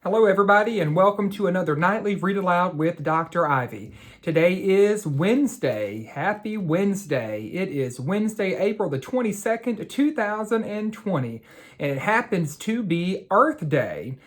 Hello, everybody, and welcome to another nightly Read Aloud with Dr. Ivey. Today is Wednesday. Happy Wednesday. It is Wednesday, April the 22nd, 2020, and it happens to be Earth Day.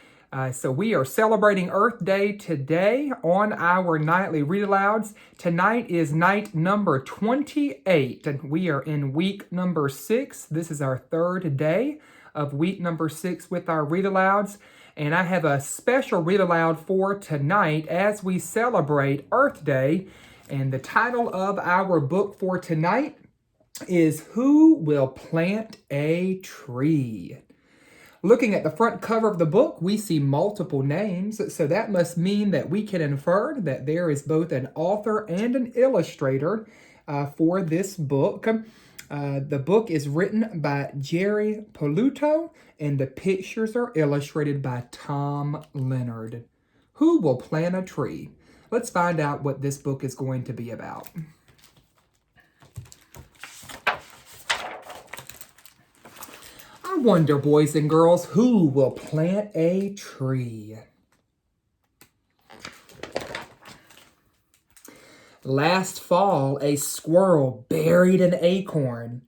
So we are celebrating Earth Day today on our nightly Read Alouds. Tonight is night number 28, and we are in week number 6. This is our third day of week number 6 with our Read Alouds. And I have a special read aloud for tonight as we celebrate Earth Day. And the title of our book for tonight is Who Will Plant a Tree? Looking at the front cover of the book, we see multiple names, so that must mean that we can infer that there is both an author and an illustrator for this book. The book is written by Jerry Poluto, and the pictures are illustrated by Tom Leonard. Who will plant a tree? Let's find out what this book is going to be about. I wonder, boys and girls, who will plant a tree? Last fall, a squirrel buried an acorn,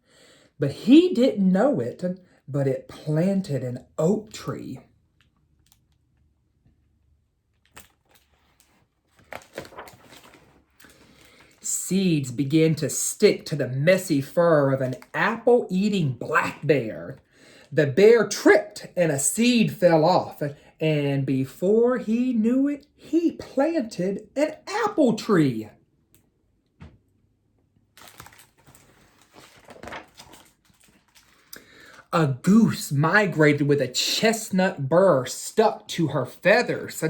but he didn't know it, but it planted an oak tree. Seeds began to stick to the messy fur of an apple-eating black bear. The bear tripped and a seed fell off, and before he knew it, he planted an apple tree. A goose migrated with a chestnut burr stuck to her feathers.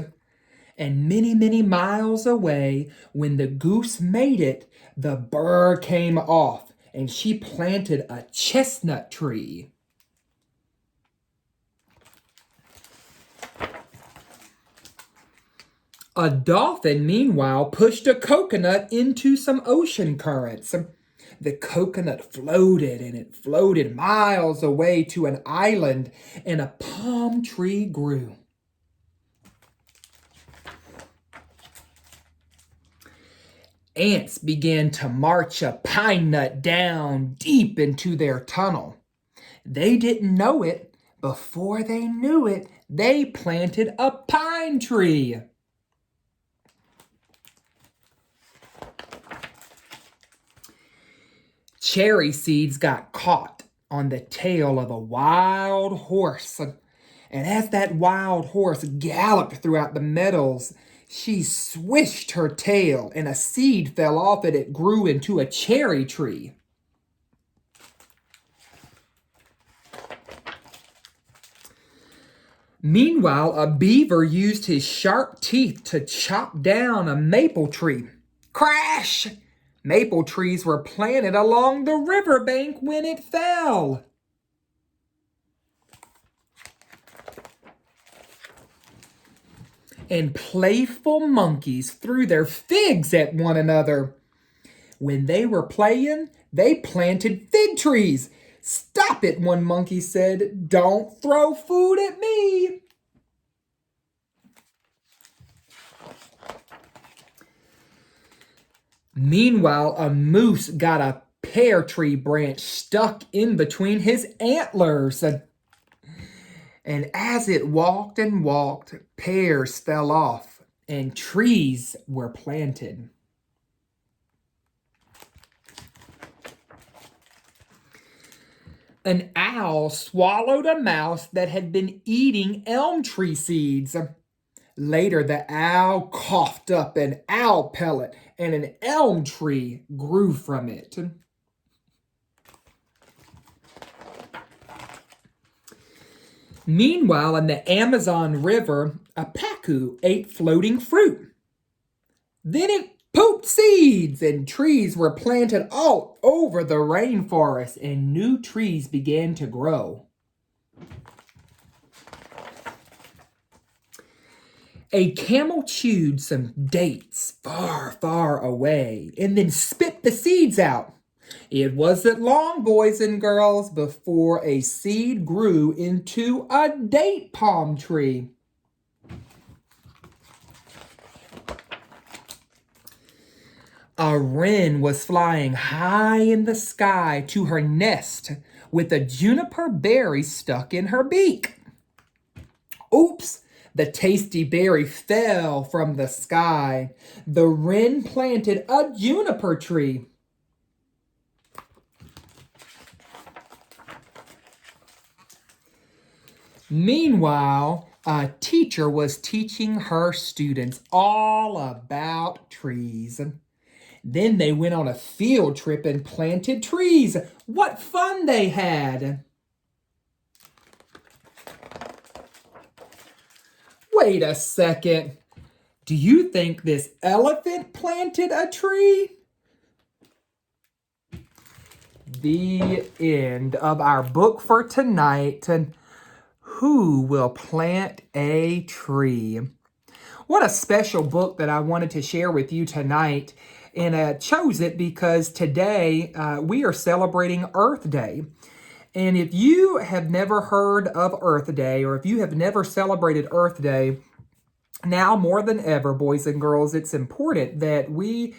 And many, many miles away, when the goose made it, the burr came off, and she planted a chestnut tree. A dolphin, meanwhile, pushed a coconut into some ocean currents. The coconut floated, and it floated miles away to an island, and a palm tree grew. Ants began to march a pine nut down deep into their tunnel. They didn't know it. Before they knew it, they planted a pine tree. Cherry seeds got caught on the tail of a wild horse. And as that wild horse galloped throughout the meadows, she swished her tail and a seed fell off and it grew into a cherry tree. Meanwhile, a beaver used his sharp teeth to chop down a maple tree. Crash! Maple trees were planted along the riverbank when it fell. And playful monkeys threw their figs at one another. When they were playing, they planted fig trees. Stop it, one monkey said. Don't throw food at me. Meanwhile, a moose got a pear tree branch stuck in between his antlers. And as it walked and walked, pears fell off and trees were planted. An owl swallowed a mouse that had been eating elm tree seeds. Later, the owl coughed up an owl pellet, and an elm tree grew from it. Meanwhile, in the Amazon River, a pacu ate floating fruit. Then it pooped seeds, and trees were planted all over the rainforest, and new trees began to grow. A camel chewed some dates far, far away and then spit the seeds out. It wasn't long, boys and girls, before a seed grew into a date palm tree. A wren was flying high in the sky to her nest with a juniper berry stuck in her beak. Oops! The tasty berry fell from the sky. The wren planted a juniper tree. Meanwhile, a teacher was teaching her students all about trees. Then they went on a field trip and planted trees. What fun they had! Wait a second. Do you think this elephant planted a tree? The end of our book for tonight. Who will plant a tree? What a special book that I wanted to share with you tonight. And I chose it because today we are celebrating Earth Day. And if you have never heard of Earth Day, or if you have never celebrated Earth Day, now more than ever, boys and girls, it's important that we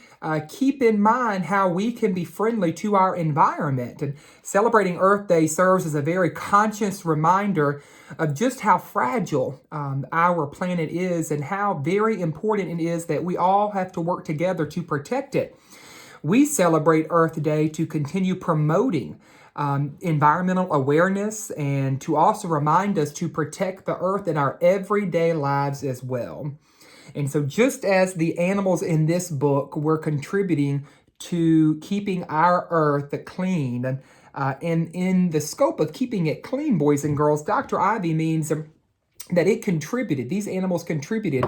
keep in mind how we can be friendly to our environment. And celebrating Earth Day serves as a very conscious reminder of just how fragile our planet is and how very important it is that we all have to work together to protect it. We celebrate Earth Day to continue promoting environmental awareness and to also remind us to protect the earth in our everyday lives as well. And so just as the animals in this book were contributing to keeping our earth clean, and in the scope of keeping it clean, boys and girls, Dr. Ivey means that it contributed, these animals contributed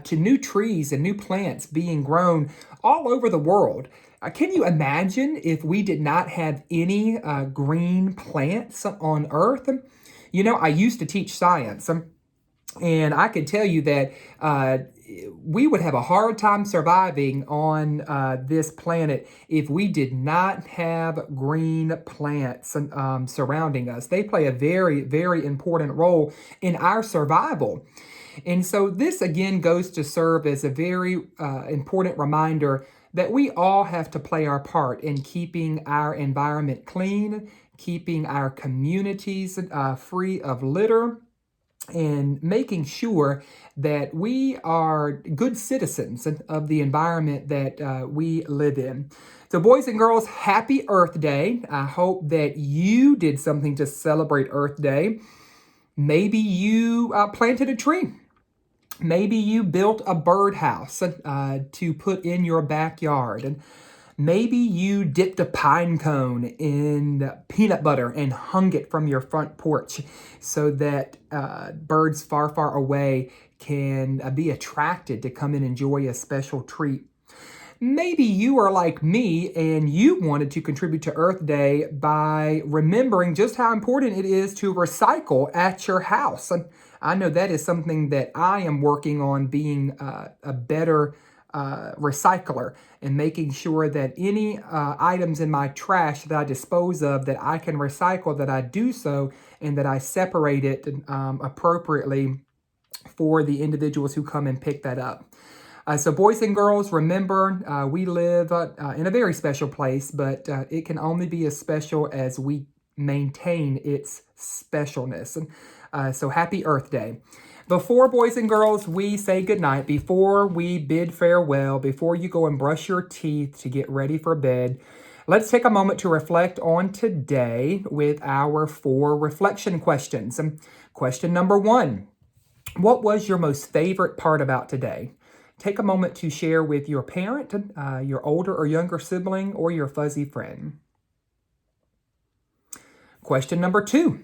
to new trees and new plants being grown all over the world. Can you imagine if we did not have any green plants on Earth? You know, I used to teach science, and I can tell you that we would have a hard time surviving on this planet if we did not have green plants surrounding us. They play a very, very important role in our survival. And so this again goes to serve as a very important reminder that we all have to play our part in keeping our environment clean, keeping our communities free of litter, and making sure that we are good citizens of the environment that we live in. So boys and girls, happy Earth Day. I hope that you did something to celebrate Earth Day. Maybe you planted a tree. Maybe you built a birdhouse to put in your backyard. And maybe you dipped a pine cone in peanut butter and hung it from your front porch so that birds far, far away can be attracted to come and enjoy a special treat. Maybe you are like me and you wanted to contribute to Earth Day by remembering just how important it is to recycle at your house. And I know that is something that I am working on, being a better recycler and making sure that any items in my trash that I dispose of that I can recycle, that I do so and that I separate it appropriately for the individuals who come and pick that up. So boys and girls, remember, we live in a very special place, but it can only be as special as we maintain its specialness. So happy Earth Day. Before, boys and girls, we say goodnight, before we bid farewell, before you go and brush your teeth to get ready for bed, let's take a moment to reflect on today with our 4 reflection questions. Question number 1, what was your most favorite part about today? Take a moment to share with your parent, your older or younger sibling, or your fuzzy friend. Question number 2,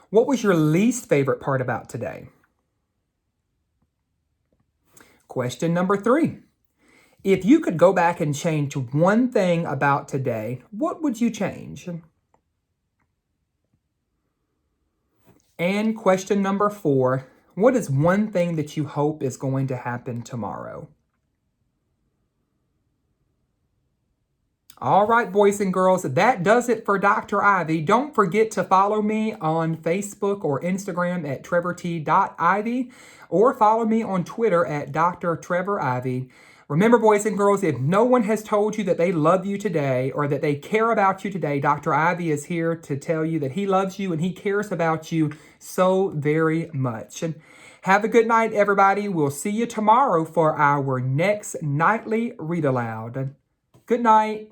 what was your least favorite part about today? Question number 3, if you could go back and change one thing about today, what would you change? And question number 4, what is one thing that you hope is going to happen tomorrow? All right, boys and girls, that does it for Dr. Ivey. Don't forget to follow me on Facebook or Instagram at trevorT.ivey, or follow me on Twitter at Dr. Trevor Ivey. Remember, boys and girls, if no one has told you that they love you today or that they care about you today, Dr. Ivey is here to tell you that he loves you and he cares about you so very much. And have a good night, everybody. We'll see you tomorrow for our next nightly Read Aloud. Good night.